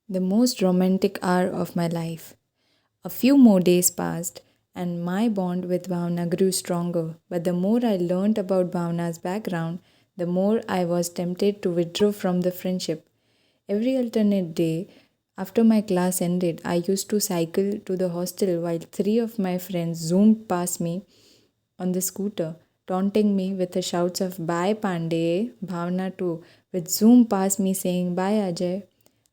The most romantic hour of my life. A few more days passed, and my bond with Bhavna grew stronger. But the more I learned about Bhavna's background, the more I was tempted to withdraw from the friendship. Every alternate day, after my class ended, I used to cycle to the hostel while three of my friends zoomed past me on the scooter, taunting me with the shouts of Bye Pandey, Bhavna too, would zoom past me saying Bye Ajay.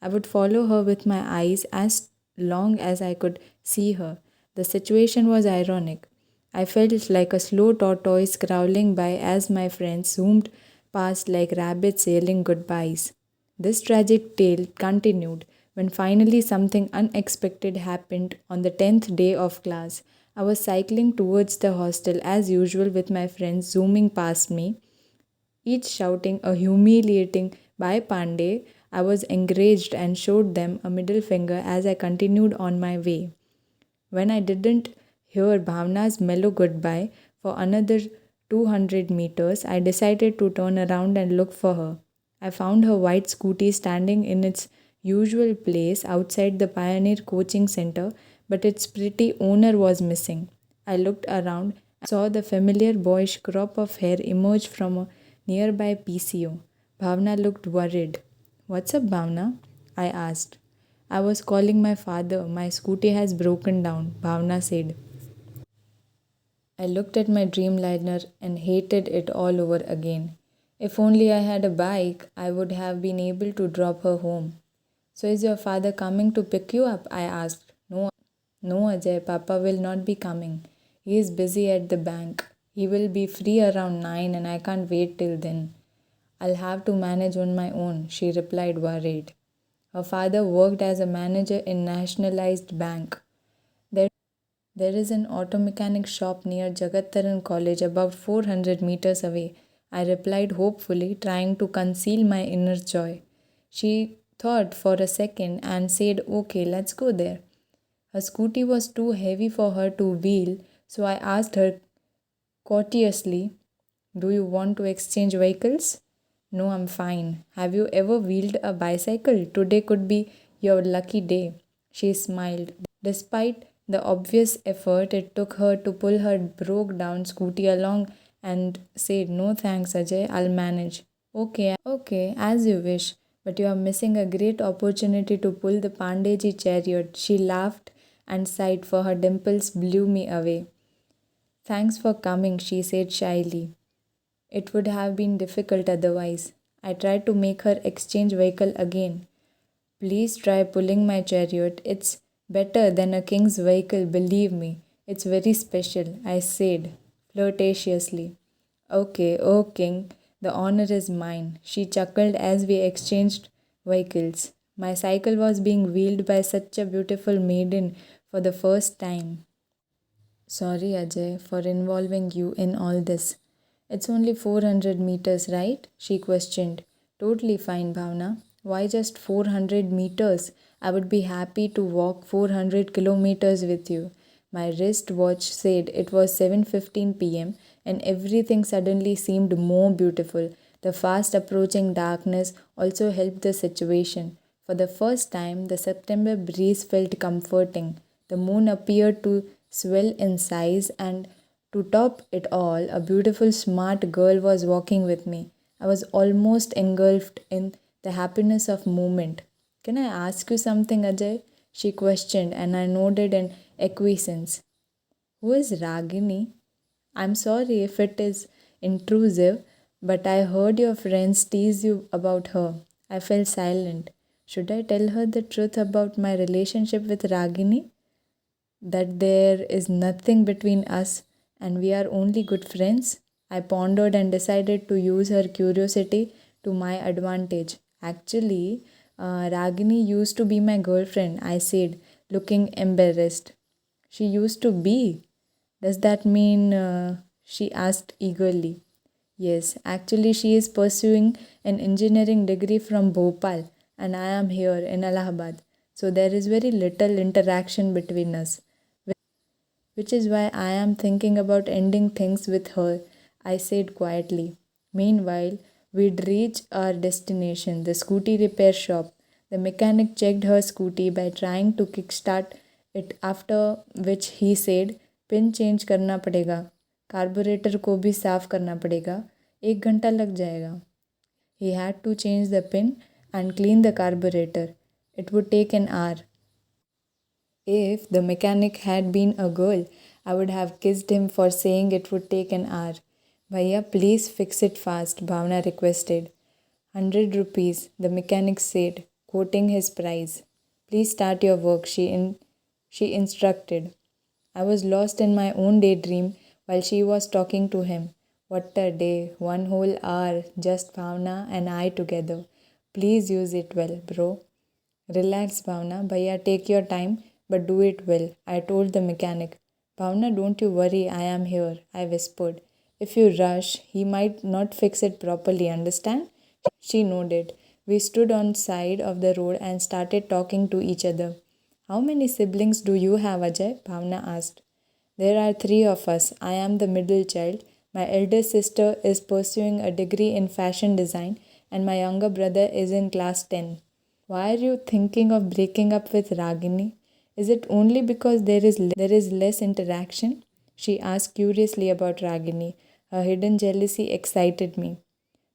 I would follow her with my eyes as long as I could see her. The situation was ironic. I felt like a slow tortoise crawling by as my friends zoomed past like rabbits yelling goodbyes. This tragic tale continued when finally something unexpected happened on the 10th day of class. I was cycling towards the hostel as usual with my friends zooming past me, each shouting a humiliating Bye Pandey. I was enraged and showed them a middle finger as I continued on my way. When I didn't hear Bhavna's mellow goodbye for another 200 meters, I decided to turn around and look for her. I found her white scooty standing in its usual place outside the Pioneer Coaching Center, but its pretty owner was missing. I looked around and saw the familiar boyish crop of hair emerge from a nearby PCO. Bhavna looked worried. What's up, Bhavna? I asked. I was calling my father. My scooty has broken down, Bhavna said. I looked at my Dreamliner and hated it all over again. If only I had a bike, I would have been able to drop her home. So is your father coming to pick you up? I asked. No, Ajay, Papa will not be coming. He is busy at the bank. He will be free around 9 and I can't wait till then. I'll have to manage on my own, she replied worried. Her father worked as a manager in nationalized bank. There, there is an auto mechanic shop near Jagataran College about 400 meters away. I replied hopefully, trying to conceal my inner joy. She thought for a second and said, Okay, let's go there. Her scooty was too heavy for her to wheel, so I asked her courteously, Do you want to exchange vehicles? No, I'm fine. Have you ever wheeled a bicycle? Today could be your lucky day. She smiled. Despite the obvious effort it took her to pull her broke down scooty along and said, No thanks, Ajay, I'll manage. Okay, as you wish. But you are missing a great opportunity to pull the Pandeji chariot. She laughed and sighed, for her dimples blew me away. Thanks for coming, she said shyly. It would have been difficult otherwise. I tried to make her exchange vehicle again. Please try pulling my chariot. It's better than a king's vehicle, believe me. It's very special, I said flirtatiously. Okay, oh king, the honor is mine. She chuckled as we exchanged vehicles. My cycle was being wheeled by such a beautiful maiden for the first time. Sorry, Ajay, for involving you in all this. It's only 400 meters, right? She questioned. Totally fine, Bhavna. Why just 400 meters? I would be happy to walk 400 kilometers with you. My wristwatch said it was 7:15 p.m. and everything suddenly seemed more beautiful. The fast approaching darkness also helped the situation. For the first time, the September breeze felt comforting. The moon appeared to swell in size, and to top it all, a beautiful, smart girl was walking with me. I was almost engulfed in the happiness of moment. Can I ask you something, Ajay? She questioned, and I nodded in acquiescence. Who is Ragini? I'm sorry if it is intrusive, but I heard your friends tease you about her. I fell silent. Should I tell her the truth about my relationship with Ragini? That there is nothing between us and we are only good friends? I pondered and decided to use her curiosity to my advantage. Actually, Ragini used to be my girlfriend, I said, looking embarrassed. She used to be. Does that mean? She asked eagerly. Yes, actually, she is pursuing an engineering degree from Bhopal, and I am here in Allahabad. So there is very little interaction between us, which is why I am thinking about ending things with her, I said quietly. Meanwhile, we'd reach our destination, the scooty repair shop. The mechanic checked her scooty by trying to kickstart it, after which he said, pin change करना पड़ेगा, carburettor को भी साफ करना पड़ेगा, 1 घंटा लग जाएगा. He had to change the pin and clean the carburetor. It would take an hour. If the mechanic had been a girl, I would have kissed him for saying it would take an hour. Bhaiya, please fix it fast, Bhavna requested. 100 rupees, the mechanic said, quoting his price. Please start your work, she instructed. I was lost in my own daydream while she was talking to him. What a day, 1 whole hour, just Bhavna and I together. Please use it well, bro. Relax, Bhavna. Bhaiya, take your time, but do it well, I told the mechanic. Bhavna, don't you worry, I am here, I whispered. If you rush, he might not fix it properly, understand? She nodded. We stood on side of the road and started talking to each other. How many siblings do you have, Ajay? Bhavna asked. There are 3 of us. I am the middle child. My elder sister is pursuing a degree in fashion design, and my younger brother is in class 10. Why are you thinking of breaking up with Ragini? Is it only because there is less interaction? She asked curiously about Ragini. Her hidden jealousy excited me.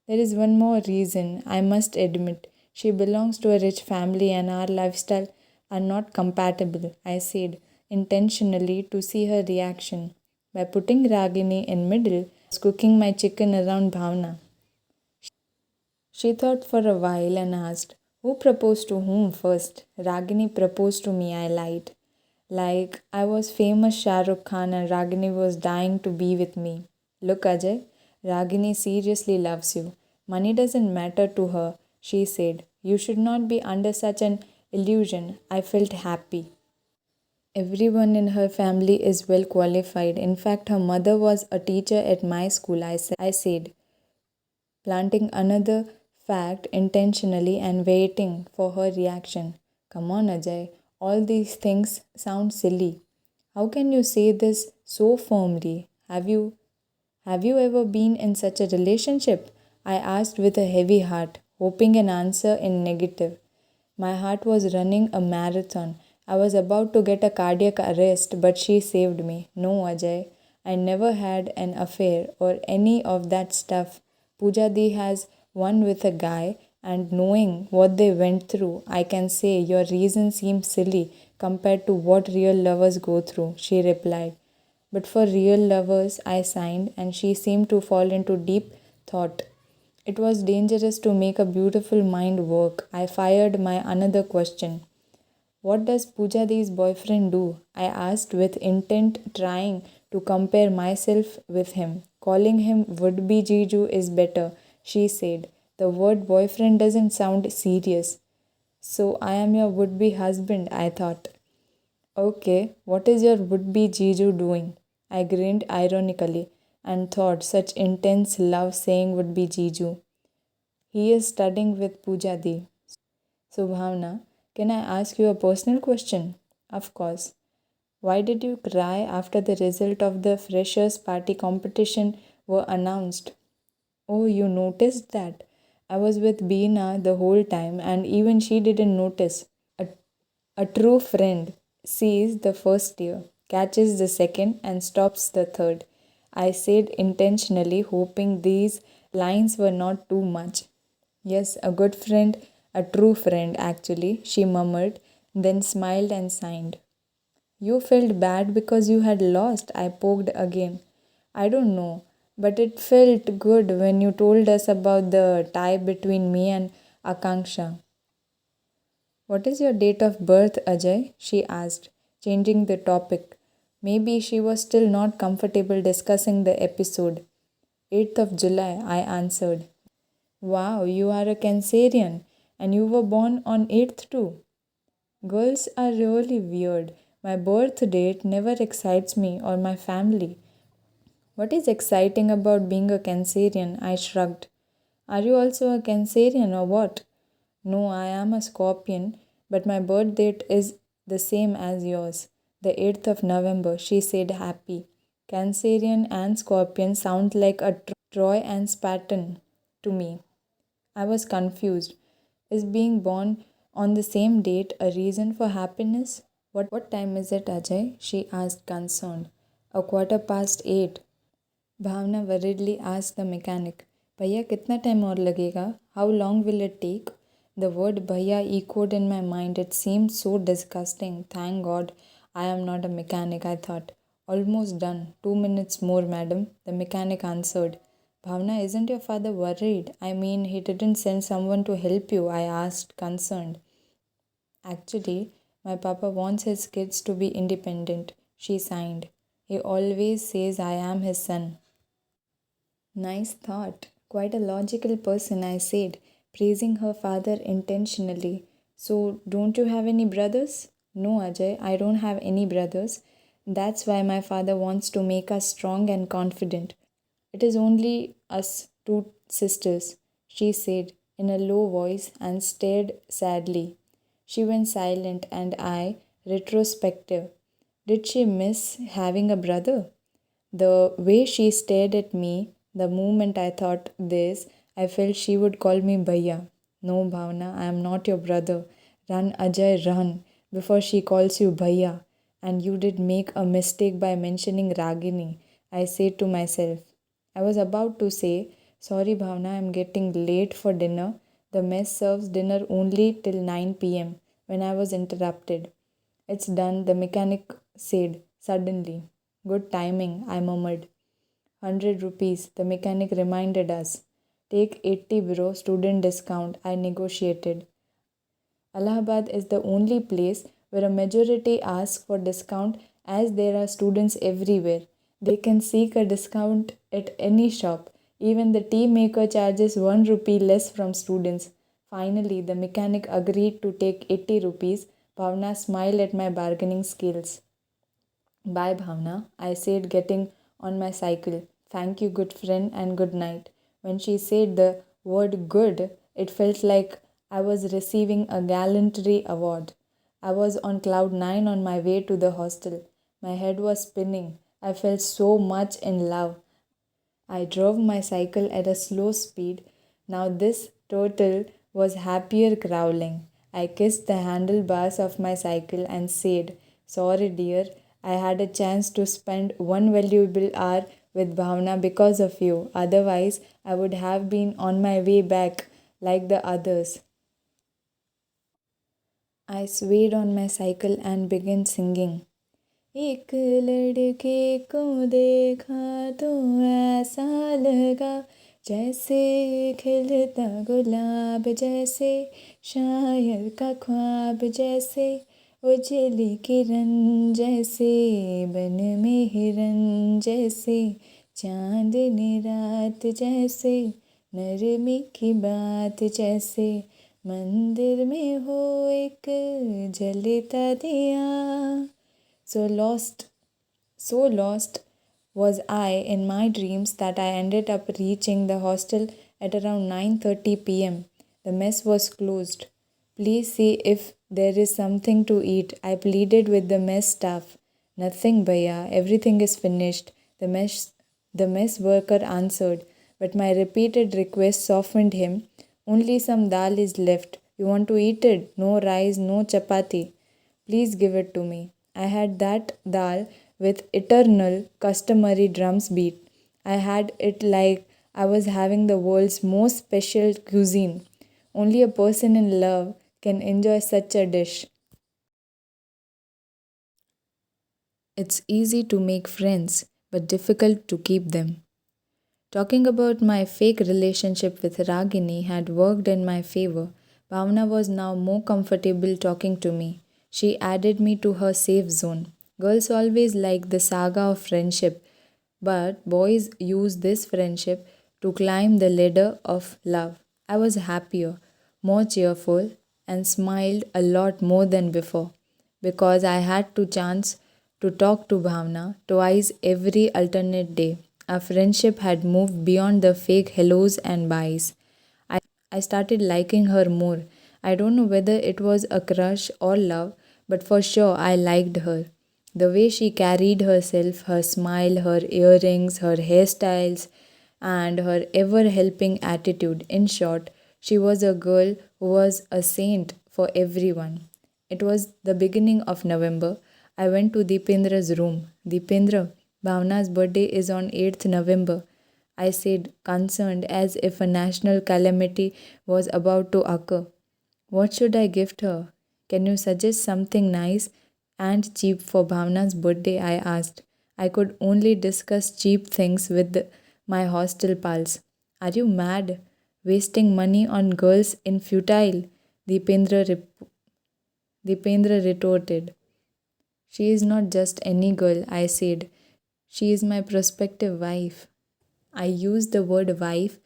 There is one more reason, I must admit. She belongs to a rich family and our lifestyle are not compatible, I said, intentionally to see her reaction. By putting Ragini in middle, I was cooking my chicken around Bhavna. She thought for a while and asked, who proposed to whom first? Ragini proposed to me, I lied. Like I was famous Shah Rukh Khan and Ragini was dying to be with me. Look, Ajay, Ragini seriously loves you. Money doesn't matter to her, she said. You should not be under such an illusion. I felt happy. Everyone in her family is well qualified. In fact, her mother was a teacher at my school, I said, planting another fact intentionally and waiting for her reaction. Come on, Ajay, all these things sound silly. How can you say this so firmly? Have you ever been in such a relationship? I asked with a heavy heart, hoping an answer in negative. My heart was running a marathon. I was about to get a cardiac arrest, but she saved me. No, Ajay, I never had an affair or any of that stuff. Pooja Di has one with a guy, and knowing what they went through, I can say your reason seems silly compared to what real lovers go through, she replied. But for real lovers, I signed, and she seemed to fall into deep thought. It was dangerous to make a beautiful mind work. I fired my another question. What does Pooja Di's boyfriend do? I asked with intent, trying to compare myself with him. Calling him would be Jiju is better, she said. The word boyfriend doesn't sound serious. So I am your would be husband, I thought. Okay, what is your would be Jiju doing? I grinned ironically and thought such intense love saying would be Jiju. He is studying with Pooja Di. So, Bhavna, can I ask you a personal question? Of course. Why did you cry after the result of the freshers' party competition were announced? Oh, you noticed that? I was with Beena the whole time and even she didn't notice. A, a true friend sees the first year, catches the second, and stops the third. I said intentionally, hoping these lines were not too much. Yes, a good friend, a true friend, actually, she murmured, then smiled and signed. You felt bad because you had lost, I poked again. I don't know, but it felt good when you told us about the tie between me and Akanksha. What is your date of birth, Ajay? She asked, changing the topic. Maybe she was still not comfortable discussing the episode. 8th of July, I answered. Wow, you are a Cancerian and you were born on 8th too. Girls are really weird. My birth date never excites me or my family. What is exciting about being a Cancerian? I shrugged. Are you also a Cancerian or what? No, I am a Scorpion, but my birth date is the same as yours, the 8th of November, she said happy. Cancerian and Scorpion sound like a Troy and Spartan to me. I was confused. Is being born On the same date, a reason for happiness? What time is it, Ajay? She asked, concerned. A quarter past 8. Bhavna worriedly asked the mechanic. Bhaiya, kitna time aur lagega? How long will it take? The word bhaiya echoed in my mind. It seemed so disgusting. Thank God I am not a mechanic, I thought. Almost done. 2 minutes more, madam, the mechanic answered. Bhavna, isn't your father worried? I mean, he didn't send someone to help you, I asked, concerned. Actually, my papa wants his kids to be independent, she signed. He always says I am his son. Nice thought. Quite a logical person, I said, praising her father intentionally. So, don't you have any brothers? No, Ajay, I don't have any brothers. That's why my father wants to make us strong and confident. It is only us two sisters, she said in a low voice and stared sadly. She went silent, and I, retrospective. Did she miss having a brother? The way she stared at me, the moment I thought this, I felt she would call me Bhaiya. No, Bhavna, I am not your brother. Run, Ajay, run, before she calls you Bhaiya. And you did make a mistake by mentioning Ragini, I said to myself. I was about to say, sorry, Bhavna, I am getting late for dinner. The mess serves dinner only till 9 p.m. when I was interrupted. It's done, the mechanic said suddenly. Good timing, I murmured. 100 rupees, the mechanic reminded us. Take 80 bro, student discount, I negotiated. Allahabad is the only place where a majority asks for discount as there are students everywhere. They can seek a discount at any shop. Even the tea maker charges 1 rupee less from students. Finally, the mechanic agreed to take 80 rupees. Bhavna smiled at my bargaining skills. Bye, Bhavna, I said, getting on my cycle. Thank you, good friend, and good night. When she said the word good, it felt like I was receiving a gallantry award. I was on cloud nine on my way to the hostel. My head was spinning. I felt so much in love. I drove my cycle at a slow speed. Now this turtle was happier growling. I kissed the handlebars of my cycle and said, sorry, dear, I had a chance to spend one valuable hour with Bhavna because of you. Otherwise, I would have been on my way back like the others. I swayed on my cycle and began singing. एक लड़के को देखा तो ऐसा लगा जैसे खिलता गुलाब जैसे शायर का ख्वाब जैसे उजली किरण जैसे बन में हिरन जैसे चांदनी रात जैसे नरमी की बात जैसे मंदिर में हो एक जलता दिया. So lost was I in my dreams that I ended up reaching the hostel at around 9:30 p.m. The mess was closed. Please see if there is something to eat, I pleaded with the mess staff. Nothing, Bhaiya, everything is finished, the mess worker answered, but my repeated request softened him. Only some dal is left. You want to eat it? No rice, no chapati. Please give it to me. I had that dal with eternal customary drums beat. I had it like I was having the world's most special cuisine. Only a person in love can enjoy such a dish. It's easy to make friends, but difficult to keep them. Talking about my fake relationship with Ragini had worked in my favor. Bhavna was now more comfortable talking to me. She added me to her safe zone. Girls always like the saga of friendship, but boys use this friendship to climb the ladder of love. I was happier, more cheerful, and smiled a lot more than before because I had to chance to talk to Bhavna twice every alternate day. Our friendship had moved beyond the fake hellos and byes. I, I started liking her more. I don't know whether it was a crush or love, but for sure I liked her. The way she carried herself, her smile, her earrings, her hairstyles, and her ever helping attitude. In short, she was a girl who was a saint for everyone. It was the beginning of November. I went to Deependra's room. Deependra, Bhavna's birthday is on 8th November. I said, concerned as if a national calamity was about to occur. What should I gift her? Can you suggest something nice and cheap for Bhavna's birthday? I asked. I could only discuss cheap things with my hostel pals. Are you mad? Wasting money on girls in futile? Deependra, Deependra retorted. She is not just any girl, I said. She is my prospective wife. I use the word wife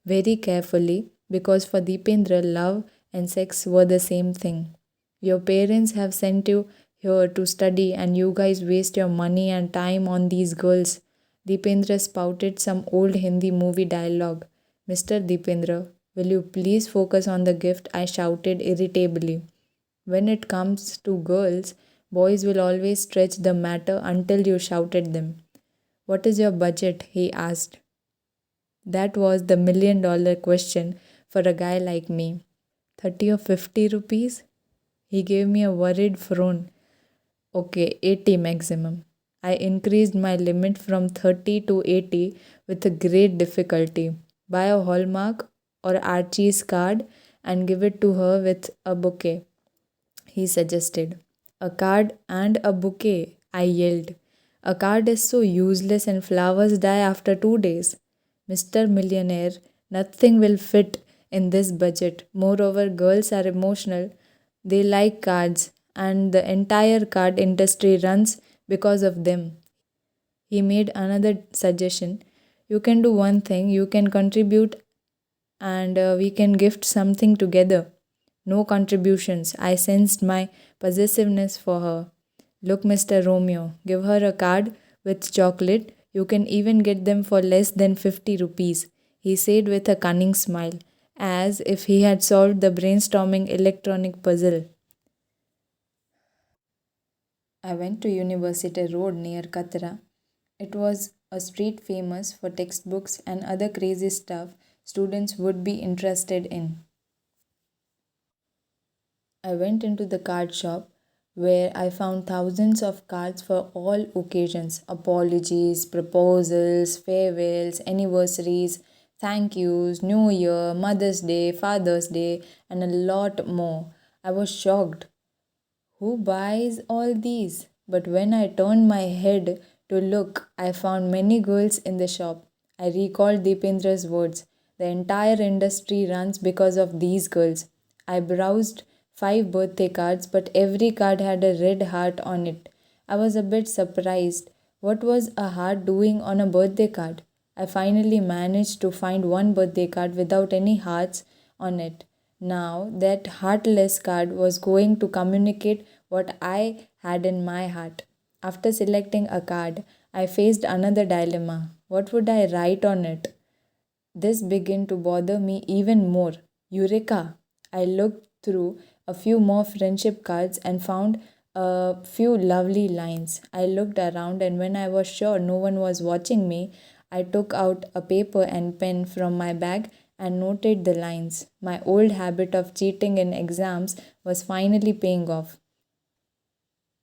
very carefully because for Deependra, love and sex were the same thing. Your parents have sent you here to study, and you guys waste your money and time on these girls. Deependra spouted some old Hindi movie dialogue. Mr. Deependra, will you please focus on the gift? I shouted irritably. When it comes to girls, boys will always stretch the matter until you shout at them. What is your budget? He asked. That was the $1 million question for a guy like me. 30 or 50 rupees? He gave me a worried frown. Okay, 80 maximum. I increased my limit from 30 to 80 with a great difficulty. Buy a Hallmark or Archie's card and give it to her with a bouquet, he suggested. A card and a bouquet, I yelled. A card is so useless and flowers die after 2 days. Mr. Millionaire, nothing will fit in this budget. Moreover, girls are emotional. They like cards, and the entire card industry runs because of them. He made another suggestion. You can do one thing, you can contribute and we can gift something together. No contributions. I sensed my possessiveness for her. Look, Mr. Romeo, give her a card with chocolate. You can even get them for less than 50 rupees, he said with a cunning smile, as if he had solved the brainstorming electronic puzzle. I went to University Road near Katra. It was a street famous for textbooks and other crazy stuff students would be interested in. I went into the card shop where I found thousands of cards for all occasions apologies, proposals, farewells, anniversaries, thank yous, New Year, Mother's Day, Father's Day, and a lot more. I was shocked. Who buys all these? But when I turned my head to look, I found many girls in the shop. I recalled Deependra's words. The entire industry runs because of these girls. I browsed 5 birthday cards, but every card had a red heart on it. I was a bit surprised. What was a heart doing on a birthday card? I finally managed to find one birthday card without any hearts on it. Now, that heartless card was going to communicate what I had in my heart. After selecting a card, I faced another dilemma. What would I write on it? This began to bother me even more. Eureka! I looked through a few more friendship cards and found a few lovely lines. I looked around, and when I was sure no one was watching me, I took out a paper and pen from my bag and noted the lines. My old habit of cheating in exams was finally paying off.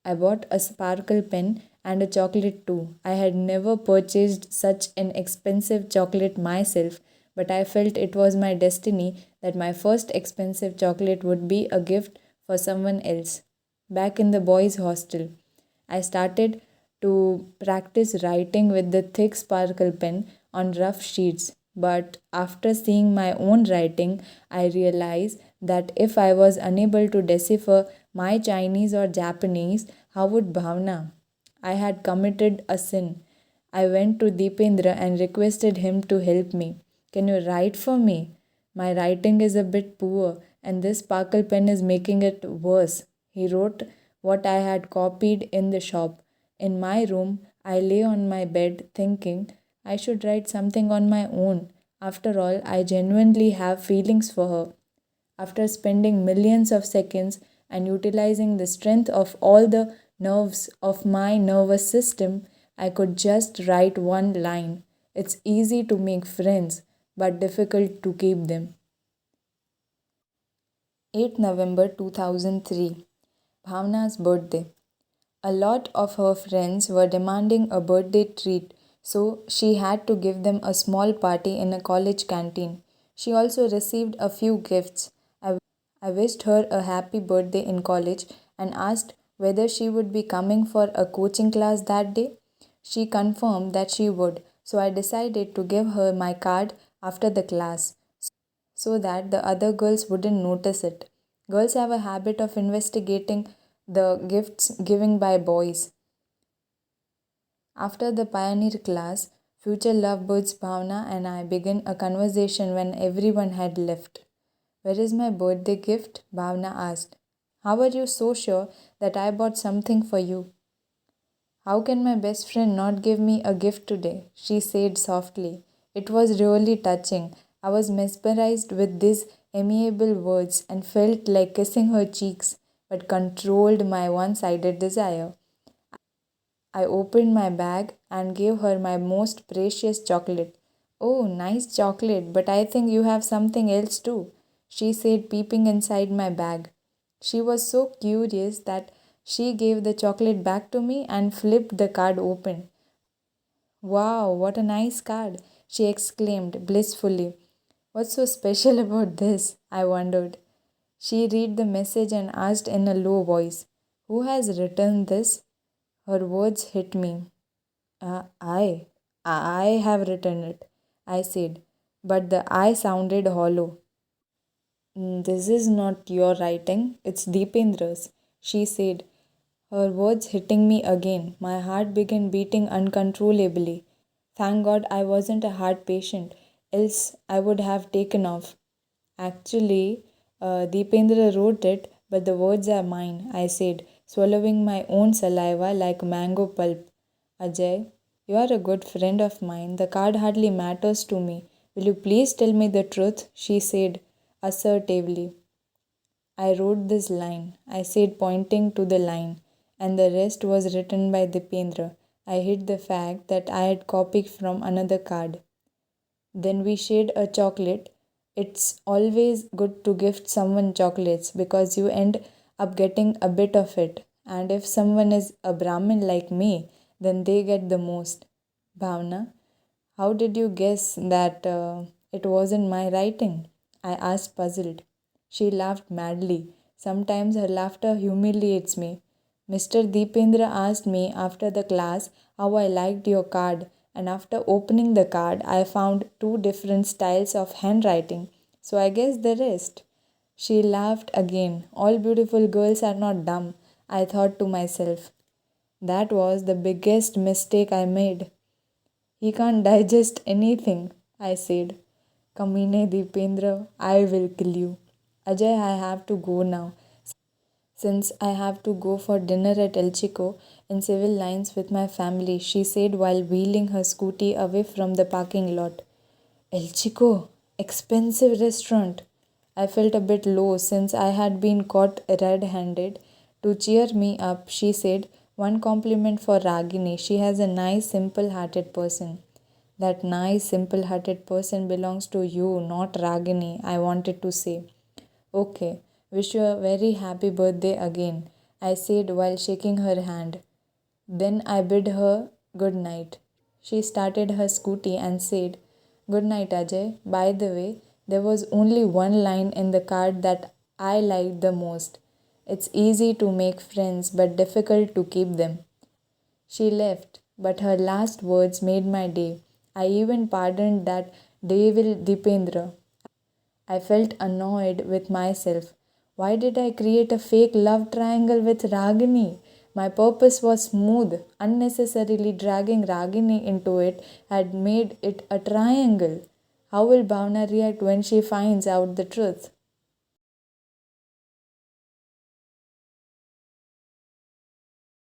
I bought a sparkle pen and a chocolate too. I had never purchased such an expensive chocolate myself, but I felt it was my destiny that my first expensive chocolate would be a gift for someone else. Back in the boys' hostel, I started to practice writing with the thick sparkle pen on rough sheets. But after seeing my own writing, I realized that if I was unable to decipher my Chinese or Japanese, how would Bhavna? I had committed a sin. I went to Deependra and requested him to help me. Can you write for me? My writing is a bit poor, and this sparkle pen is making it worse. He wrote what I had copied in the shop. In my room, I lay on my bed thinking I should write something on my own. After all, I genuinely have feelings for her. After spending millions of seconds and utilizing the strength of all the nerves of my nervous system, I could just write one line. It's easy to make friends, but difficult to keep them. 8th November 2003, Bhavna's birthday. A lot of her friends were demanding a birthday treat, so she had to give them a small party in a college canteen. She also received a few gifts. I wished her a happy birthday in college and asked whether she would be coming for a coaching class that day. She confirmed that she would, so I decided to give her my card after the class so that the other girls wouldn't notice it. Girls have a habit of investigating the gifts given by boys. After the pioneer class, future lovebirds Bhavna and I began a conversation when everyone had left. Where is my birthday gift? Bhavna asked. How are you so sure that I bought something for you? How can my best friend not give me a gift today? She said softly. It was really touching. I was mesmerized with these amiable words and felt like kissing her cheeks, but controlled my one sided desire. I opened my bag and gave her my most precious chocolate. Oh, nice chocolate, but I think you have something else too, she said, peeping inside my bag. She was so curious that she gave the chocolate back to me and flipped the card open. Wow, what a nice card, she exclaimed blissfully. What's so special about this? I wondered. She read the message and asked in a low voice, Who has written this? Her words hit me. I. I have written it, I said, but the I sounded hollow. This is not your writing, it's Deependra's, she said, her words hitting me again. My heart began beating uncontrollably. Thank God I wasn't a heart patient, else I would have taken off. Actually, Deependra wrote it, but the words are mine, I said, swallowing my own saliva like mango pulp. Ajay, you are a good friend of mine. The card hardly matters to me. Will you please tell me the truth? She said assertively. I wrote this line, I said, pointing to the line, and the rest was written by Dipendra. I hid the fact that I had copied from another card. Then we shared a chocolate. It's always good to gift someone chocolates because you end up getting a bit of it. And if someone is a Brahmin like me, then they get the most. Bhavna, how did you guess that it wasn't my writing? I asked, puzzled. She laughed madly. Sometimes her laughter humiliates me. Mr. Deependra asked me after the class how I liked your card, and after opening the card, I found two different styles of handwriting. So I guess the rest. She laughed again. All beautiful girls are not dumb, I thought to myself. That was the biggest mistake I made. He can't digest anything, I said. Kamine Deependra, I will kill you. Ajay, I have to go now. Since I have to go for dinner at El Chico in civil lines with my family, she said while wheeling her scooty away from the parking lot. El Chico, expensive restaurant. I felt a bit low since I had been caught red handed. To cheer me up, she said, One compliment for Ragini. She has a nice, simple hearted person. That nice, simple hearted person belongs to you, not Ragini, I wanted to say. Okay, wish you a very happy birthday again, I said while shaking her hand. Then I bid her good night. She started her scooty and said, Good night, Ajay. By the way, there was only one line in the card that I liked the most. It's easy to make friends but difficult to keep them. She left, but her last words made my day. I even pardoned that devil Dipendra. I felt annoyed with myself. Why did I create a fake love triangle with Ragini? My purpose was smooth. Unnecessarily dragging Ragini into it had made it a triangle. How will Bhavna react when she finds out the truth?